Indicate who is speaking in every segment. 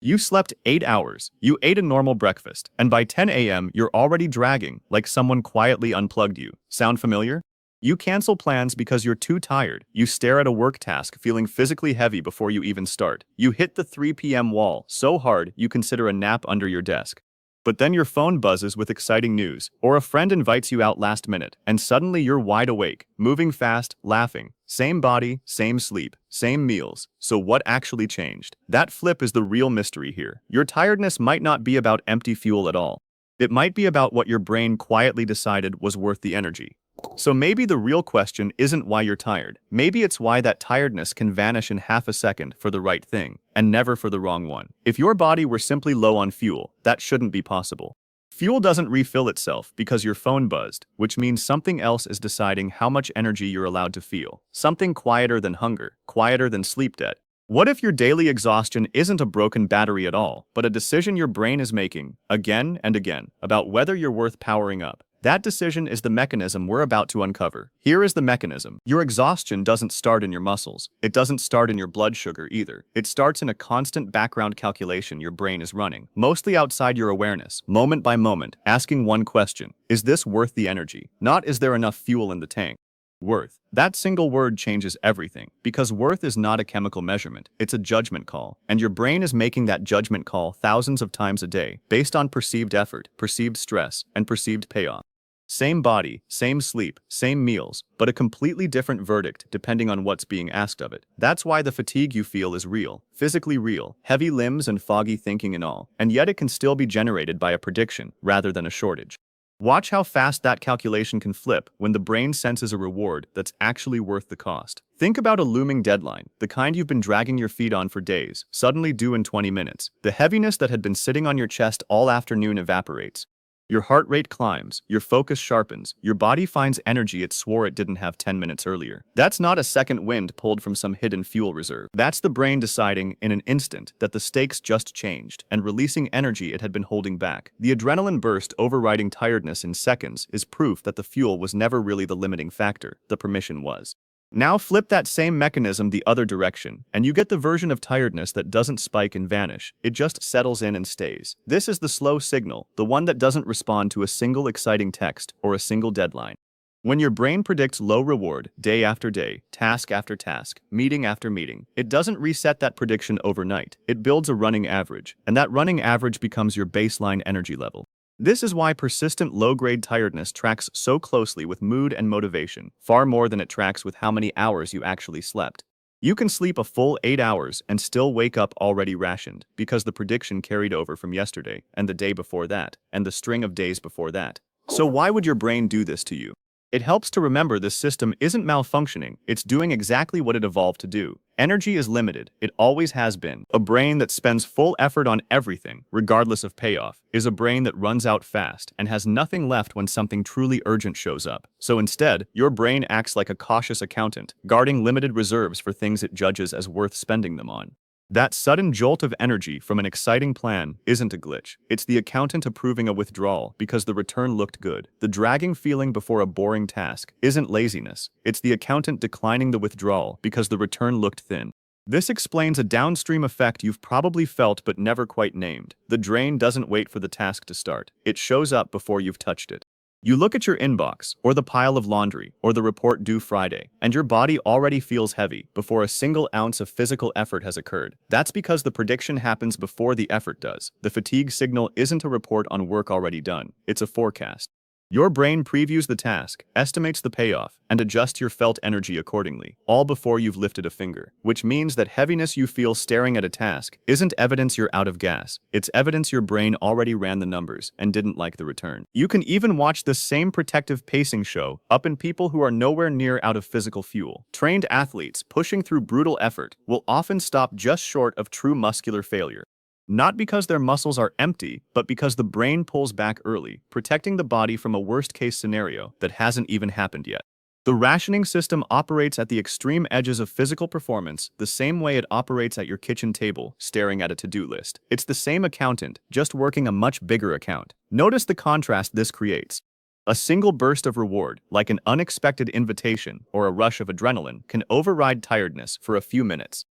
Speaker 1: You slept 8 hours, you ate a normal breakfast, and by 10 a.m. you're already dragging, like someone quietly unplugged you. Sound familiar? You cancel plans because you're too tired. You stare at a work task feeling physically heavy before you even start. You hit the 3 p.m. wall so hard you consider a nap under your desk. But then your phone buzzes with exciting news, or a friend invites you out last minute, and suddenly you're wide awake, moving fast, laughing. Same body, same sleep, same meals. So what actually changed? That flip is the real mystery here. Your tiredness might not be about empty fuel at all. It might be about what your brain quietly decided was worth the energy. So maybe the real question isn't why you're tired. Maybe it's why that tiredness can vanish in half a second for the right thing, and never for the wrong one. If your body were simply low on fuel, that shouldn't be possible. Fuel doesn't refill itself because your phone buzzed, which means something else is deciding how much energy you're allowed to feel. Something quieter than hunger, quieter than sleep debt. What if your daily exhaustion isn't a broken battery at all, but a decision your brain is making, again and again, about whether you're worth powering up? That decision is the mechanism we're about to uncover. Here is the mechanism. Your exhaustion doesn't start in your muscles. It doesn't start in your blood sugar either. It starts in a constant background calculation your brain is running, mostly outside your awareness, moment by moment, asking one question: is this worth the energy? Not is there enough fuel in the tank? Worth. That single word changes everything, because worth is not a chemical measurement, it's a judgment call, and your brain is making that judgment call thousands of times a day, based on perceived effort, perceived stress, and perceived payoff. Same body, same sleep, same meals, but a completely different verdict depending on what's being asked of it. That's why the fatigue you feel is real, physically real, heavy limbs and foggy thinking and all, and yet it can still be generated by a prediction rather than a shortage. Watch how fast that calculation can flip when the brain senses a reward that's actually worth the cost. Think about a looming deadline, the kind you've been dragging your feet on for days, suddenly due in 20 minutes. The heaviness that had been sitting on your chest all afternoon evaporates. Your heart rate climbs, your focus sharpens, your body finds energy it swore it didn't have 10 minutes earlier. That's not a second wind pulled from some hidden fuel reserve. That's the brain deciding in an instant that the stakes just changed and releasing energy it had been holding back. The adrenaline burst overriding tiredness in seconds is proof that the fuel was never really the limiting factor, the permission was. Now flip that same mechanism the other direction, and you get the version of tiredness that doesn't spike and vanish, it just settles in and stays. This is the slow signal, the one that doesn't respond to a single exciting text or a single deadline. When your brain predicts low reward, day after day, task after task, meeting after meeting, it doesn't reset that prediction overnight, it builds a running average, and that running average becomes your baseline energy level. This is why persistent low-grade tiredness tracks so closely with mood and motivation, far more than it tracks with how many hours you actually slept. You can sleep a full 8 hours and still wake up already rationed, because the prediction carried over from yesterday, and the day before that, and the string of days before that. So why would your brain do this to you? It helps to remember this system isn't malfunctioning, it's doing exactly what it evolved to do. Energy is limited, it always has been. A brain that spends full effort on everything, regardless of payoff, is a brain that runs out fast and has nothing left when something truly urgent shows up. So instead, your brain acts like a cautious accountant, guarding limited reserves for things it judges as worth spending them on. That sudden jolt of energy from an exciting plan isn't a glitch. It's the accountant approving a withdrawal because the return looked good. The dragging feeling before a boring task isn't laziness. It's the accountant declining the withdrawal because the return looked thin. This explains a downstream effect you've probably felt but never quite named. The drain doesn't wait for the task to start. It shows up before you've touched it. You look at your inbox, or the pile of laundry, or the report due Friday, and your body already feels heavy before a single ounce of physical effort has occurred. That's because the prediction happens before the effort does. The fatigue signal isn't a report on work already done, it's a forecast. Your brain previews the task, estimates the payoff, and adjusts your felt energy accordingly, all before you've lifted a finger. Which means that heaviness you feel staring at a task isn't evidence you're out of gas, it's evidence your brain already ran the numbers and didn't like the return. You can even watch this same protective pacing show up in people who are nowhere near out of physical fuel. Trained athletes pushing through brutal effort will often stop just short of true muscular failure. Not because their muscles are empty, but because the brain pulls back early, protecting the body from a worst-case scenario that hasn't even happened yet. The rationing system operates at the extreme edges of physical performance the same way it operates at your kitchen table, staring at a to-do list. It's the same accountant, just working a much bigger account. Notice the contrast this creates. A single burst of reward, like an unexpected invitation or a rush of adrenaline, can override tiredness for a few minutes.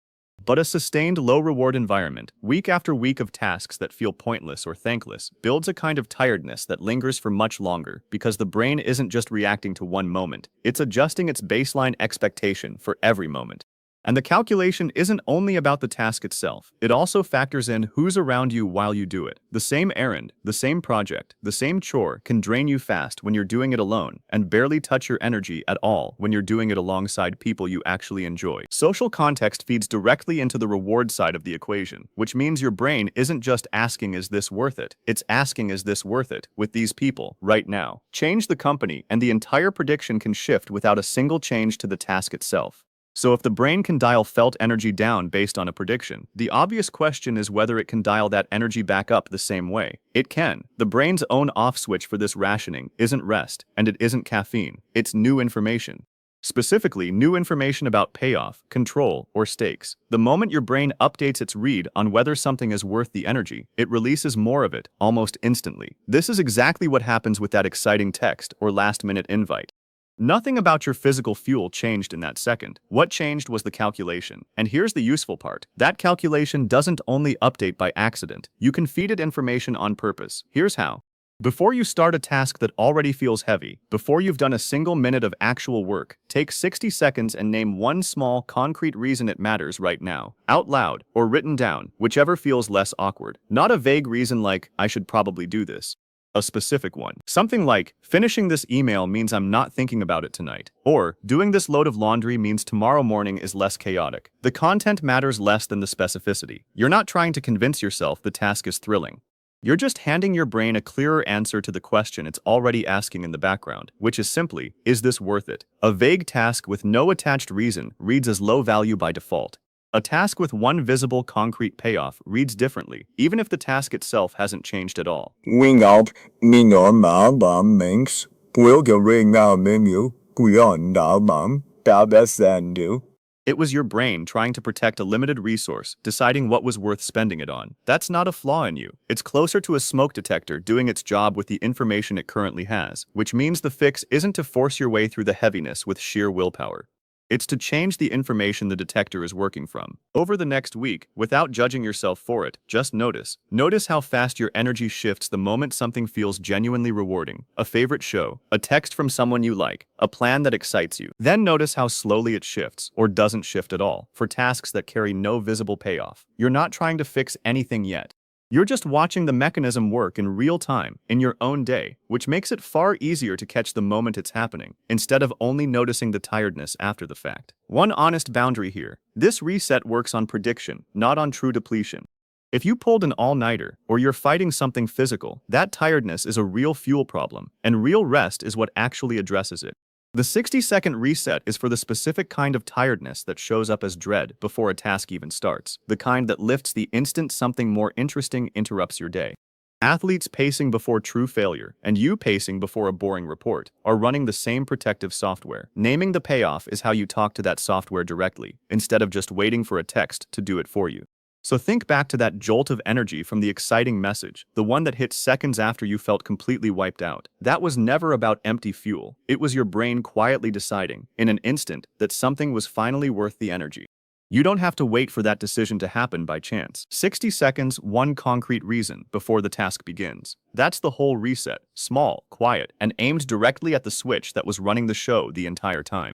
Speaker 1: But a sustained low-reward environment, week after week of tasks that feel pointless or thankless, builds a kind of tiredness that lingers for much longer because the brain isn't just reacting to one moment, it's adjusting its baseline expectation for every moment. And the calculation isn't only about the task itself, it also factors in who's around you while you do it. The same errand, the same project, the same chore can drain you fast when you're doing it alone and barely touch your energy at all when you're doing it alongside people you actually enjoy. Social context feeds directly into the reward side of the equation, which means your brain isn't just asking, is this worth it? It's asking, is this worth it with these people right now? Change the company and the entire prediction can shift without a single change to the task itself. So if the brain can dial felt energy down based on a prediction, the obvious question is whether it can dial that energy back up the same way. It can. The brain's own off switch for this rationing isn't rest, and it isn't caffeine. It's new information. Specifically, new information about payoff, control, or stakes. The moment your brain updates its read on whether something is worth the energy, it releases more of it, almost instantly. This is exactly what happens with that exciting text or last-minute invite. Nothing about your physical fuel changed in that second. What changed was the calculation. And here's the useful part. That calculation doesn't only update by accident. You can feed it information on purpose. Here's how. Before you start a task that already feels heavy, before you've done a single minute of actual work, take 60 seconds and name one small, concrete reason it matters right now, out loud or written down, whichever feels less awkward. Not a vague reason like, I should probably do this. A specific one. Something like, finishing this email means I'm not thinking about it tonight. Or, doing this load of laundry means tomorrow morning is less chaotic. The content matters less than the specificity. You're not trying to convince yourself the task is thrilling. You're just handing your brain a clearer answer to the question it's already asking in the background, which is simply, is this worth it? A vague task with no attached reason reads as low value by default. A task with one visible concrete payoff reads differently, even if the task itself hasn't changed at all.
Speaker 2: Wing out, Ming on Mom Minx, will go ring out menu, Guyon now mom, Babes and do.
Speaker 1: It was your brain trying to protect a limited resource, deciding what was worth spending it on. That's not a flaw in you. It's closer to a smoke detector doing its job with the information it currently has, which means the fix isn't to force your way through the heaviness with sheer willpower. It's to change the information the detector is working from. Over the next week, without judging yourself for it, just notice. Notice how fast your energy shifts the moment something feels genuinely rewarding. A favorite show, a text from someone you like, a plan that excites you. Then notice how slowly it shifts, or doesn't shift at all, for tasks that carry no visible payoff. You're not trying to fix anything yet. You're just watching the mechanism work in real time, in your own day, which makes it far easier to catch the moment it's happening, instead of only noticing the tiredness after the fact. One honest boundary here. This reset works on prediction, not on true depletion. If you pulled an all-nighter, or you're fighting something physical, that tiredness is a real fuel problem, and real rest is what actually addresses it. The 60-second reset is for the specific kind of tiredness that shows up as dread before a task even starts, the kind that lifts the instant something more interesting interrupts your day. Athletes pacing before true failure, and you pacing before a boring report, are running the same protective software. Naming the payoff is how you talk to that software directly, instead of just waiting for a text to do it for you. So think back to that jolt of energy from the exciting message, the one that hit seconds after you felt completely wiped out. That was never about empty fuel. It was your brain quietly deciding, in an instant, that something was finally worth the energy. You don't have to wait for that decision to happen by chance. 60 seconds, one concrete reason, before the task begins. That's the whole reset, small, quiet, and aimed directly at the switch that was running the show the entire time.